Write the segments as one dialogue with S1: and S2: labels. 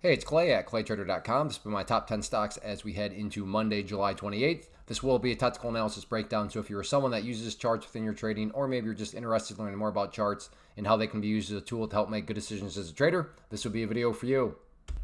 S1: Hey, it's Clay at claytrader.com. This will be my top 10 stocks as we head into Monday, July 28th. This will be a technical analysis breakdown. So if you're someone that uses charts within your trading, or maybe you're just interested in learning more about charts and how they can be used as a tool to help make good decisions as a trader, this will be a video for you.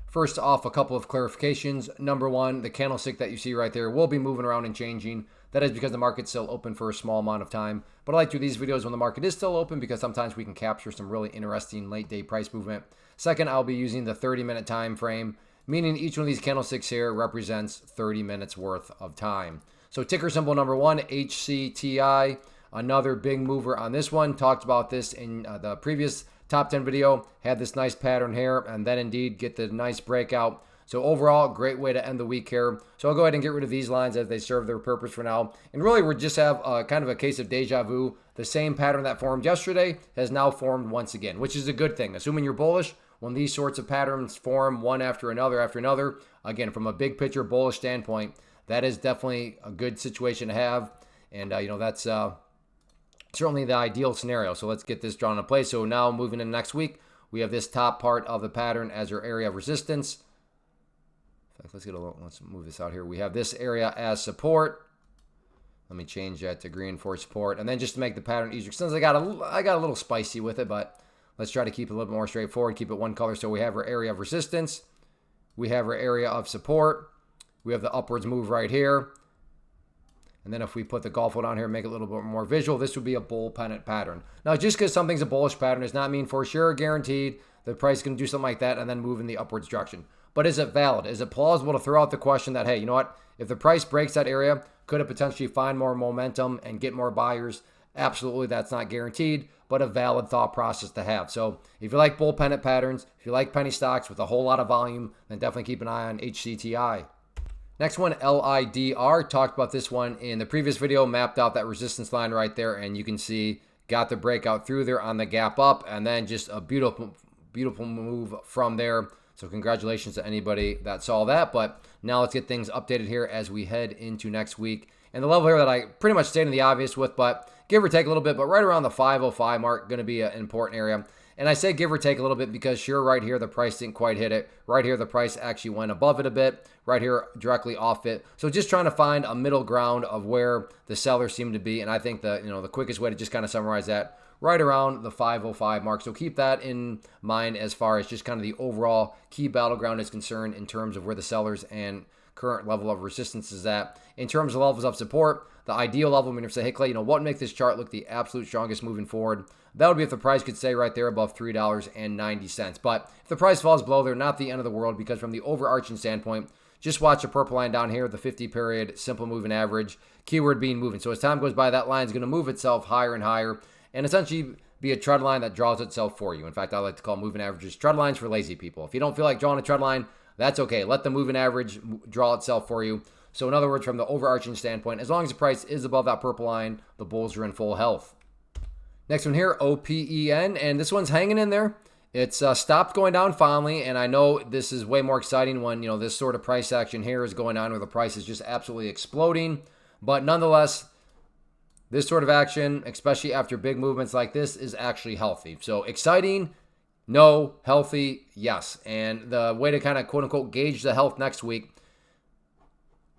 S1: First off, a couple of clarifications. Number one, the candlestick that you see right there will be moving around and changing. That is because the market's still open for a small amount of time. But I like to do these videos when the market is still open because sometimes we can capture some really interesting late day price movement. Second, I'll be using the 30-minute time frame, meaning each one of these candlesticks here represents 30 minutes worth of time. So ticker symbol number one, HCTI, another big mover on this one. Talked about this in the previous top 10 video, had this nice pattern here, and then indeed get the nice breakout. So overall, great way to end the week here. So I'll go ahead and get rid of these lines as they serve their purpose for now. And really, we just have kind of a case of deja vu. The same pattern that formed yesterday has now formed once again, which is a good thing. Assuming you're bullish, when these sorts of patterns form one after another, again, from a big picture bullish standpoint, that is definitely a good situation to have. And, that's certainly the ideal scenario. So let's get this drawn into place. So now moving into next week, we have this top part of the pattern as our area of resistance. In fact, let's move this out here. We have this area as support. Let me change that to green for support. And then just to make the pattern easier, since I got a little spicy with it, but let's try to keep it a little bit more straightforward, keep it one color. So we have our area of resistance. We have our area of support. We have the upwards move right here. And then if we put the golf ball down here and make it a little bit more visual, this would be a bull pennant pattern. Now, just because something's a bullish pattern does not mean for sure guaranteed the price is going to do something like that and then move in the upwards direction. But is it valid? Is it plausible to throw out the question that, hey, you know what? If the price breaks that area, could it potentially find more momentum and get more buyers? Absolutely, that's not guaranteed, but a valid thought process to have. So if you like bull pennant patterns, if you like penny stocks with a whole lot of volume, then definitely keep an eye on HCTI. Next one, LIDR. Talked about this one in the previous video, mapped out that resistance line right there, and you can see got the breakout through there on the gap up, and then just a beautiful move from there. So congratulations to anybody that saw that. But now let's get things updated here as we head into next week. And the level here that I pretty much stated the obvious with, but give or take a little bit, but right around the 505 mark, going to be an important area. And I say give or take a little bit because sure, right here, the price didn't quite hit it. Right here, the price actually went above it a bit. Right here, directly off it. So just trying to find a middle ground of where the sellers seem to be. And I think the quickest way to just kind of summarize that, right around the 505 mark. So keep that in mind as far as just kind of the overall key battleground is concerned in terms of where the sellers and current level of resistance is at. In terms of levels of support, the ideal level, I mean, if you say, hey, Clay, what would make this chart look the absolute strongest moving forward? That would be if the price could stay right there above $3.90. But if the price falls below there, not the end of the world, because from the overarching standpoint, just watch the purple line down here, the 50-period simple moving average, keyword being moving. So as time goes by, that line is going to move itself higher and higher and essentially be a trend line that draws itself for you. In fact, I like to call moving averages trend lines for lazy people. If you don't feel like drawing a trend line, that's okay. Let the moving average draw itself for you. So in other words, from the overarching standpoint, as long as the price is above that purple line, the bulls are in full health. Next one here, OPEN, and this one's hanging in there. It's stopped going down finally, and I know this is way more exciting when this sort of price action here is going on where the price is just absolutely exploding. But nonetheless, this sort of action, especially after big movements like this, is actually healthy. So exciting, no. Healthy, yes. And the way to kind of quote unquote gauge the health next week,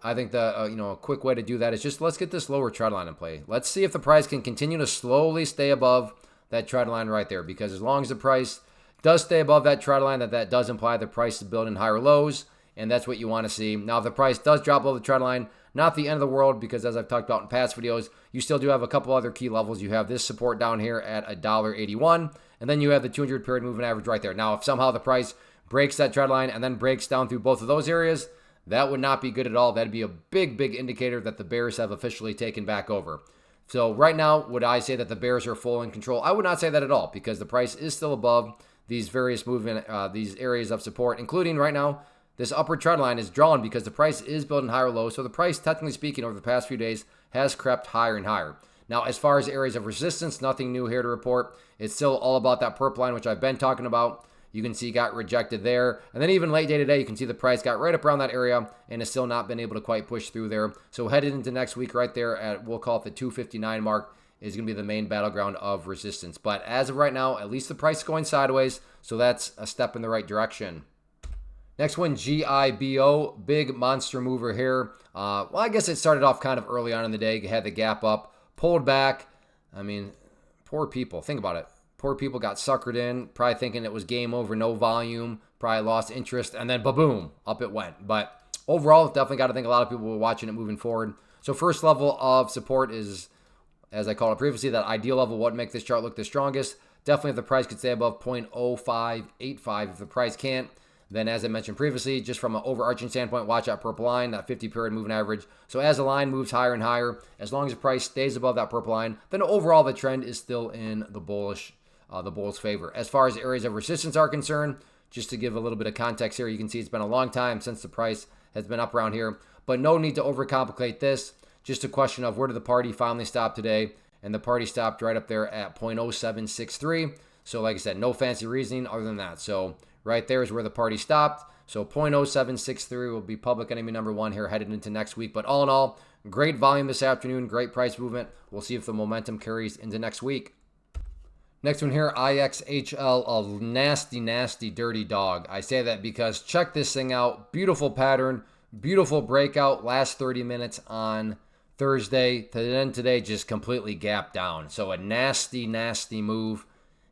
S1: I think a quick way to do that is just let's get this lower trend line in play. Let's see if the price can continue to slowly stay above that trend line right there. Because as long as the price does stay above that trend line, that does imply the price is building higher lows, and that's what you want to see. Now, if the price does drop below the trend line, not the end of the world, because as I've talked about in past videos, you still do have a couple other key levels. You have this support down here at $1.81, and then you have the 200-period moving average right there. Now, if somehow the price breaks that trend line and then breaks down through both of those areas, that would not be good at all. That'd be a big indicator that the bears have officially taken back over. So right now, would I say that the bears are full in control? I would not say that at all, because the price is still above these various movement, these areas of support, including right now, this upward trend line is drawn because the price is building higher lows. So the price, technically speaking, over the past few days has crept higher and higher. Now, as far as areas of resistance, nothing new here to report. It's still all about that purple line, which I've been talking about. You can see got rejected there. And then even late day today, you can see the price got right up around that area and has still not been able to quite push through there. So headed into next week right there at, we'll call it the 259 mark, is going to be the main battleground of resistance. But as of right now, at least the price is going sideways, so that's a step in the right direction. Next one, GIBO, big monster mover here. Well, I guess it started off kind of early on in the day, had the gap up, pulled back. I mean, poor people. Think about it. Poor people got suckered in, probably thinking it was game over, no volume, probably lost interest, and then ba-boom, up it went. But overall, definitely got to think a lot of people were watching it moving forward. So first level of support is, as I called it previously, that ideal level, what make this chart look the strongest. Definitely if the price could stay above 0.0585. If the price can't, then as I mentioned previously, just from an overarching standpoint, watch that purple line, that 50-period moving average. So as the line moves higher and higher, as long as the price stays above that purple line, then overall the trend is still in the bullish, the bulls' favor. As far as areas of resistance are concerned, just to give a little bit of context here, you can see it's been a long time since the price has been up around here, but no need to overcomplicate this. Just a question of where did the party finally stop today? And the party stopped right up there at 0.0763. So like I said, no fancy reasoning other than that. So right there is where the party stopped. So 0.0763 will be public enemy number one here headed into next week. But all in all, great volume this afternoon, great price movement. We'll see if the momentum carries into next week. Next one here, IXHL, a nasty, nasty, dirty dog. I say that because check this thing out. Beautiful pattern, beautiful breakout. Last 30 minutes on Thursday. To then today just completely gapped down. So a nasty, nasty move.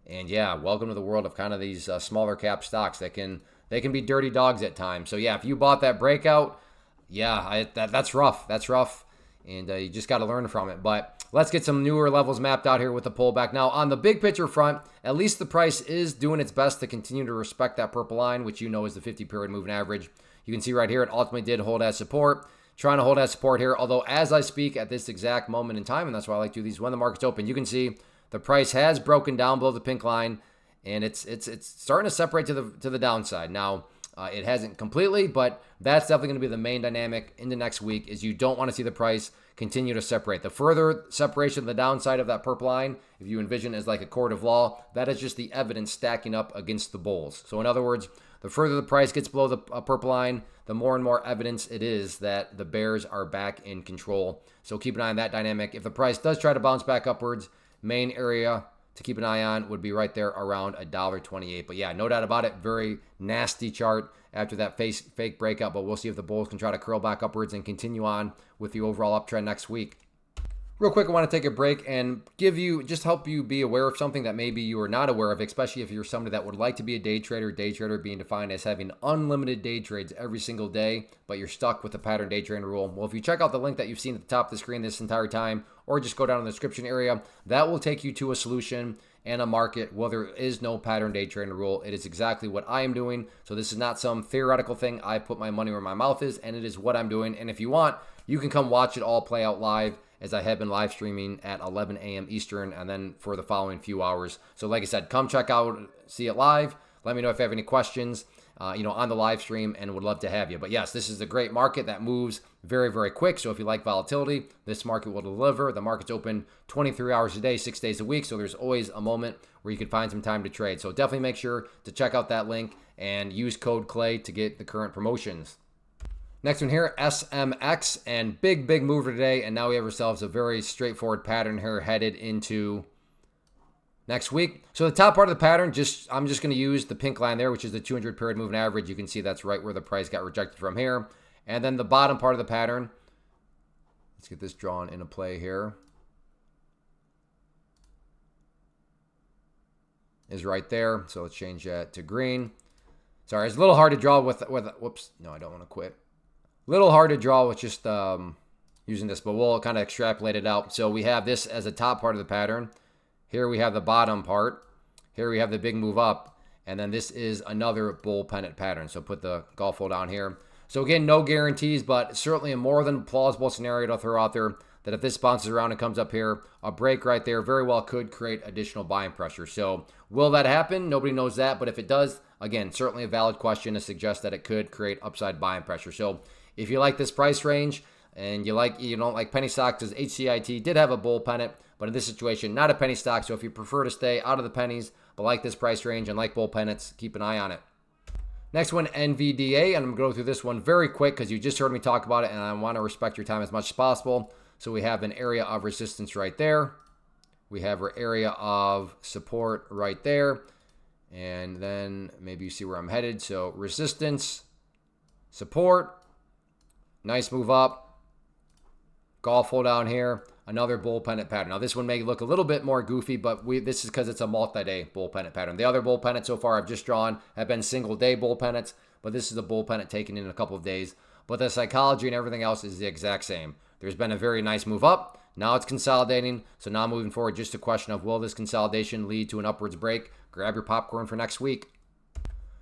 S1: And yeah, welcome to the world of kind of these smaller cap stocks that can be dirty dogs at times. So yeah, if you bought that breakout, yeah, that's rough. That's rough. And you just got to learn from it. But let's get some newer levels mapped out here with the pullback. Now, on the big picture front, at least the price is doing its best to continue to respect that purple line, which you know is the 50-period moving average. You can see right here, it ultimately did hold as support. Trying to hold as support here, although as I speak at this exact moment in time, and that's why I like to do these when the market's open, you can see the price has broken down below the pink line, and it's starting to separate to the downside. Now, it hasn't completely, but that's definitely going to be the main dynamic into next week is you don't want to see the price continue to separate. The further separation of the downside of that purple line, if you envision it as like a court of law, that is just the evidence stacking up against the bulls. So in other words, the further the price gets below the purple line, the more and more evidence it is that the bears are back in control. So keep an eye on that dynamic. If the price does try to bounce back upwards, main area to keep an eye on would be right there around $1.28. But yeah, no doubt about it, very nasty chart after that fake breakout, but we'll see if the bulls can try to curl back upwards and continue on with the overall uptrend next week. Real quick, I want to take a break and help you be aware of something that maybe you are not aware of, especially if you're somebody that would like to be a day trader being defined as having unlimited day trades every single day, but you're stuck with the pattern day trading rule. Well, if you check out the link that you've seen at the top of the screen this entire time, or just go down in the description area, that will take you to a solution and a market where there is no pattern day trading rule. It is exactly what I am doing. So this is not some theoretical thing. I put my money where my mouth is, and it is what I'm doing. And if you want, you can come watch it all play out live, as I have been live streaming at 11 a.m. Eastern and then for the following few hours. So like I said, come check out, see it live. Let me know if you have any questions, on the live stream, and would love to have you. But yes, this is a great market that moves very, very quick. So if you like volatility, this market will deliver. The market's open 23 hours a day, 6 days a week. So there's always a moment where you can find some time to trade. So definitely make sure to check out that link and use code CLAY to get the current promotions. Next one here, SMX, and big mover today. And now we have ourselves a very straightforward pattern here headed into next week. So the top part of the pattern, I'm just going to use the pink line there, which is the 200-period moving average. You can see that's right where the price got rejected from here. And then the bottom part of the pattern, let's get this drawn into play here, is right there. So let's change that to green. Sorry, it's a little hard to draw with whoops, no, I don't want to quit. Little hard to draw with just using this, but we'll kind of extrapolate it out. So we have this as a top part of the pattern. Here we have the bottom part. Here we have the big move up. And then this is another bull pennant pattern. So put the golf hole down here. So again, no guarantees, but certainly a more than plausible scenario to throw out there that if this bounces around and comes up here, a break right there very well could create additional buying pressure. So will that happen? Nobody knows that. But if it does, again, certainly a valid question to suggest that it could create upside buying pressure. So if you like this price range and you don't like penny stocks, as HCTI did have a bull pennant, but in this situation, not a penny stock. So if you prefer to stay out of the pennies, but like this price range and like bull pennants, keep an eye on it. Next one, NVDA, and I'm going to go through this one very quick because you just heard me talk about it, and I want to respect your time as much as possible. So we have an area of resistance right there. We have our area of support right there. And then maybe you see where I'm headed. So resistance, support, nice move up, golf hole down here, another bull pennant pattern. Now this one may look a little bit more goofy, but this is because it's a multi-day bull pennant pattern. The other bull pennants so far I've just drawn have been single day bull pennants, but this is a bull pennant taken in a couple of days. But the psychology and everything else is the exact same. There's been a very nice move up. Now it's consolidating. So now moving forward, just a question of will this consolidation lead to an upwards break? Grab your popcorn for next week.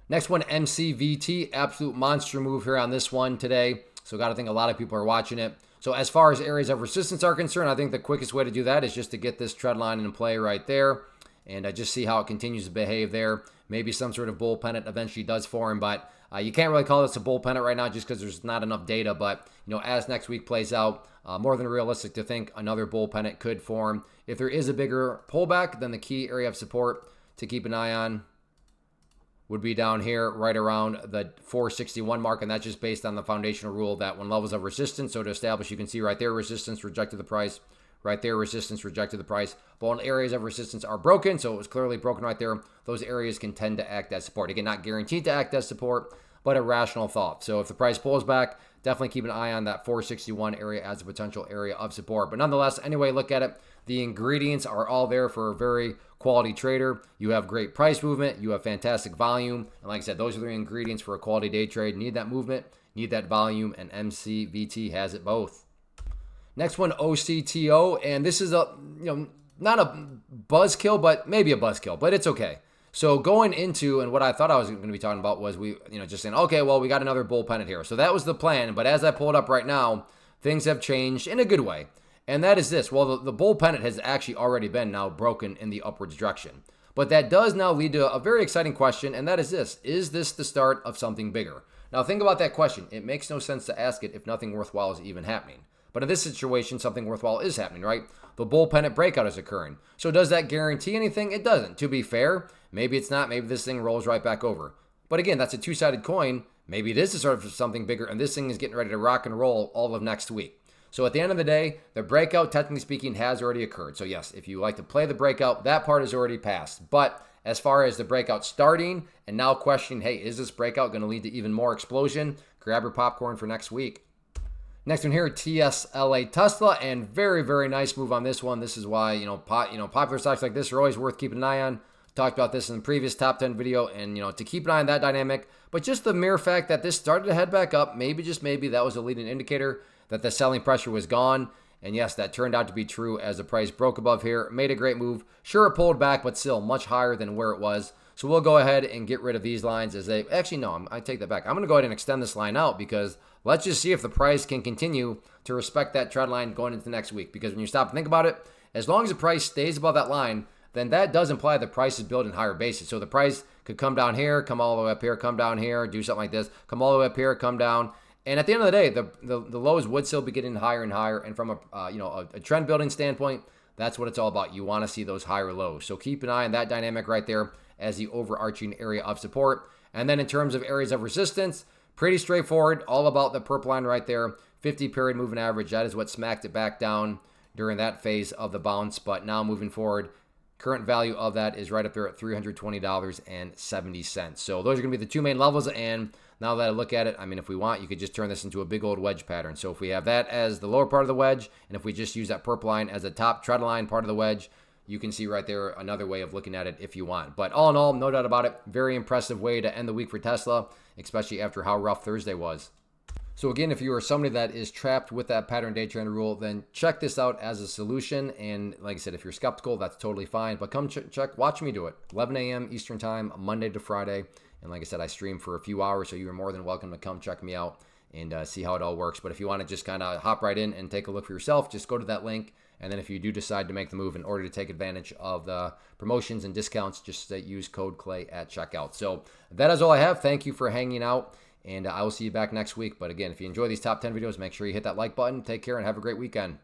S1: Next one, MCVT. Absolute monster move here on this one today. So got to think a lot of people are watching it. So as far as areas of resistance are concerned, I think the quickest way to do that is just to get this trend line in play right there. And just see how it continues to behave there. Maybe some sort of bull pennant eventually does form, but you can't really call this a bull pennant right now just because there's not enough data. But as next week plays out, more than realistic to think another bull pennant could form. If there is a bigger pullback, then the key area of support to keep an eye on would be down here right around the 461 mark, and that's just based on the foundational rule that when levels of resistance, so to establish, you can see right there, resistance rejected the price, right there, resistance rejected the price. But when areas of resistance are broken, so it was clearly broken right there, those areas can tend to act as support. Again, not guaranteed to act as support, but a rational thought. So if the price pulls back, definitely keep an eye on that 461 area as a potential area of support. But nonetheless, anyway, look at it. The ingredients are all there for a very quality trader. You have great price movement. You have fantastic volume. And like I said, those are the ingredients for a quality day trade. Need that movement, need that volume, and MCVT has it both. Next one, OCTO. And this is not a buzzkill, but maybe a buzzkill, but it's okay. So going into, and what I thought I was going to be talking about was just saying, okay, well, we got another bull pennant here. So that was the plan. But as I pulled up right now, things have changed in a good way. And that is this. Well, the bull pennant has actually already been now broken in the upwards direction. But that does now lead to a very exciting question, and that is this. Is this the start of something bigger? Now think about that question. It makes no sense to ask it if nothing worthwhile is even happening. But in this situation, something worthwhile is happening, right? The bull pennant breakout is occurring. So does that guarantee anything? It doesn't. To be fair, maybe it's not. Maybe this thing rolls right back over. But again, that's a two-sided coin. Maybe it is the start of something bigger, and this thing is getting ready to rock and roll all of next week. So at the end of the day, the breakout, technically speaking, has already occurred. So yes, if you like to play the breakout, that part is already passed. But as far as the breakout starting and now questioning, hey, is this breakout going to lead to even more explosion? Grab your popcorn for next week. Next one here, TSLA Tesla, and very, very nice move on this one. This is why, popular stocks like this are always worth keeping an eye on. Talked about this in the previous top 10 video, and, to keep an eye on that dynamic. But just the mere fact that this started to head back up, maybe, just maybe, that was a leading indicator that the selling pressure was gone. And yes, that turned out to be true as the price broke above here. Made a great move. Sure, it pulled back, but still much higher than where it was. So we'll go ahead and get rid of these lines as they... Actually, no, I take that back. I'm going to go ahead and extend this line out because let's just see if the price can continue to respect that trend line going into next week. Because when you stop and think about it, as long as the price stays above that line, then that does imply the price is building higher basis. So the price could come down here, come all the way up here, come down here, do something like this, come all the way up here, come down. And at the end of the day, the lows would still be getting higher and higher. And from a trend building standpoint, that's what it's all about. You want to see those higher lows. So keep an eye on that dynamic right there as the overarching area of support. And then in terms of areas of resistance, pretty straightforward, all about the purple line right there, 50 period moving average. That is what smacked it back down during that phase of the bounce. But now moving forward, current value of that is right up there at $320.70. So those are going to be the two main levels. And now that I look at it, I mean, if we want, you could just turn this into a big old wedge pattern. So if we have that as the lower part of the wedge, and if we just use that purple line as the top trend line part of the wedge, you can see right there another way of looking at it if you want. But all in all, no doubt about it, very impressive way to end the week for Tesla, especially after how rough Thursday was. So again, if you are somebody that is trapped with that pattern day trend rule, then check this out as a solution. And like I said, if you're skeptical, that's totally fine. But come watch me do it. 11 a.m. Eastern time, Monday to Friday. And like I said, I stream for a few hours, so you're more than welcome to come check me out and see how it all works. But if you want to just kind of hop right in and take a look for yourself, just go to that link. And then if you do decide to make the move in order to take advantage of the promotions and discounts, just use code CLAY at checkout. So that is all I have. Thank you for hanging out. And I will see you back next week. But again, if you enjoy these top 10 videos, make sure you hit that like button. Take care and have a great weekend.